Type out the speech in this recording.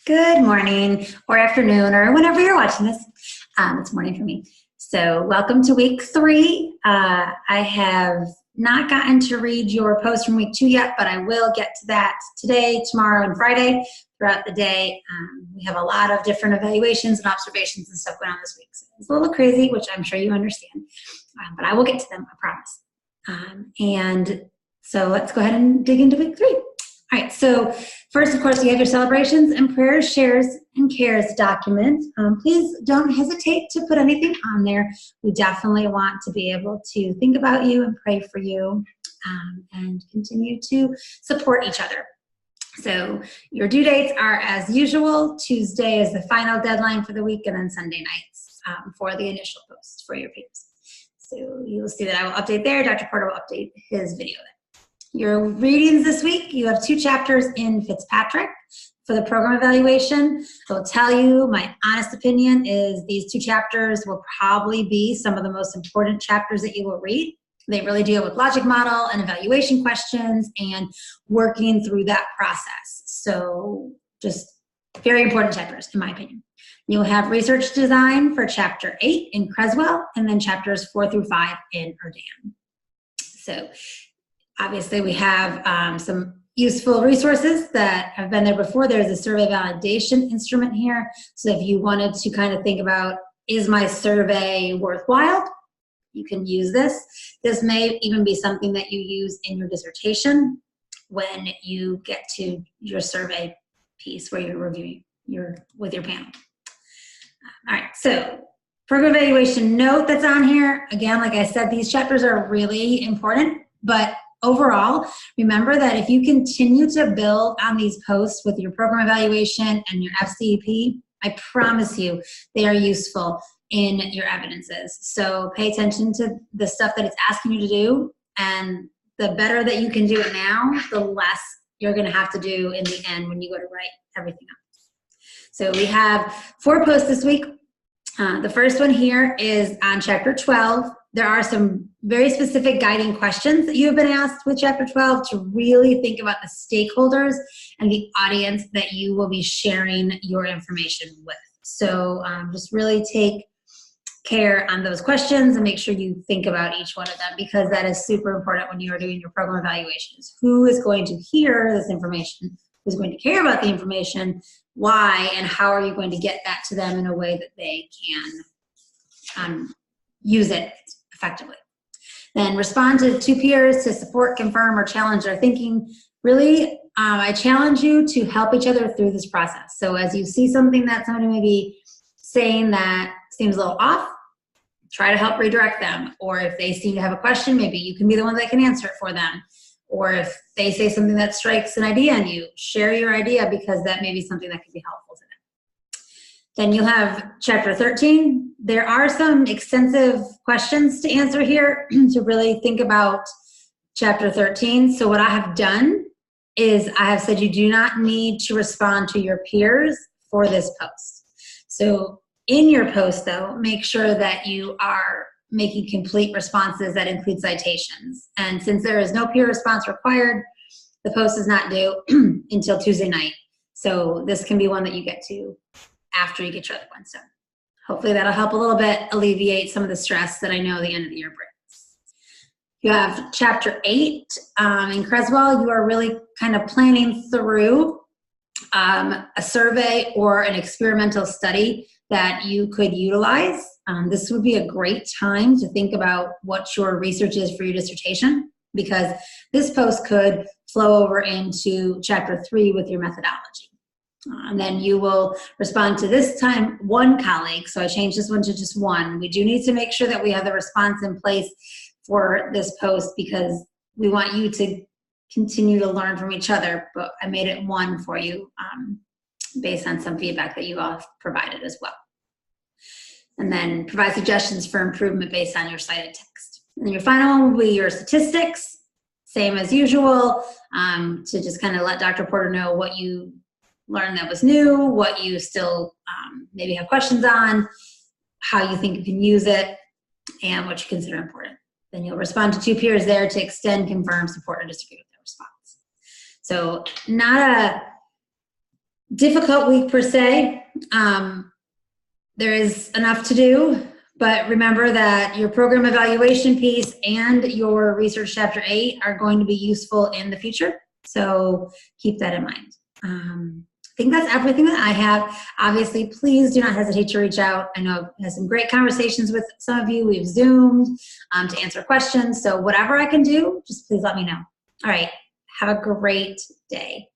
Good morning or afternoon or whenever you're watching this. It's morning for me. So welcome to week 3. I have not gotten to read your post from week 2 yet, but I will get to that today, tomorrow, and Friday throughout the day. We have a lot of different evaluations and observations and stuff going on this week. So it's a little crazy, which I'm sure you understand, but I will get to them, I promise. And so let's go ahead and dig into week 3. All right, so first, of course, you have your celebrations and prayers, shares, and cares document. Please don't hesitate to put anything on there. We definitely want to be able to think about you and pray for you and continue to support each other. So your due dates are as usual. Tuesday is the final deadline for the week, and then Sunday nights for the initial post for your papers. So you'll see that I will update there. Dr. Porter will update his video there. Your readings this week, you have 2 chapters in Fitzpatrick for the program evaluation. I will tell you, my honest opinion is these 2 chapters will probably be some of the most important chapters that you will read. They really deal with logic model and evaluation questions and working through that process. So just very important chapters, in my opinion. You'll have research design for chapter 8 in Creswell, and then chapters 4 through 5 in Urdan. So obviously, we have some useful resources that have been there before. There's a survey validation instrument here. So if you wanted to kind of think about, is my survey worthwhile? You can use this. This may even be something that you use in your dissertation when you get to your survey piece where you're reviewing with your panel. All right, so program evaluation note that's on here. Again, like I said, these chapters are really important, but overall, remember that if you continue to build on these posts with your program evaluation and your FCEP, I promise you they are useful in your evidences. So pay attention to the stuff that it's asking you to do, and the better that you can do it now, the less you're going to have to do in the end when you go to write everything up. So we have 4 posts this week. The first one here is on chapter 12. There are some very specific guiding questions that you have been asked with chapter 12 to really think about the stakeholders and the audience that you will be sharing your information with. So just really take care on those questions and make sure you think about each one of them, because that is super important when you are doing your program evaluations. Who is going to hear this information? Who's going to care about the information? Why? And how are you going to get that to them in a way that they can use it effectively? Then respond to 2 peers to support, confirm, or challenge their thinking. Really, I challenge you to help each other through this process. So as you see something that somebody may be saying that seems a little off, try to help redirect them. Or if they seem to have a question, maybe you can be the one that can answer it for them. Or if they say something that strikes an idea on you, share your idea, because that may be something that could be helpful to them. Then you'll have chapter 13. There are some extensive questions to answer here to really think about chapter 13. So what I have done is I have said you do not need to respond to your peers for this post. So in your post, though, make sure that you are making complete responses that include citations. And since there is no peer response required, the post is not due until Tuesday night. So this can be one that you get to after you get your other ones done. Hopefully that'll help a little bit alleviate some of the stress that I know the end of the year brings. You have chapter 8 in Creswell. You are really kind of planning through a survey or an experimental study that you could utilize. This would be a great time to think about what your research is for your dissertation, because this post could flow over into chapter 3 with your methodology. And then you will respond to this time 1 colleague. So I changed this one to just 1. We do need to make sure that we have the response in place for this post, because we want you to continue to learn from each other. But I made it 1 for you based on some feedback that you all have provided as well. And then provide suggestions for improvement based on your cited text. And then your final one will be your statistics, same as usual, to just kind of let Dr. Porter know what you learned that was new, what you still maybe have questions on, how you think you can use it, and what you consider important. Then you'll respond to 2 peers there to extend, confirm, support, or disagree with their response. So not difficult week per se. There is enough to do, but remember that your program evaluation piece and your research chapter 8 are going to be useful in the future. So keep that in mind. I think that's everything that I have. Obviously, please do not hesitate to reach out. I know I've had some great conversations with some of you. We've Zoomed to answer questions. So whatever I can do, just please let me know. All right. Have a great day.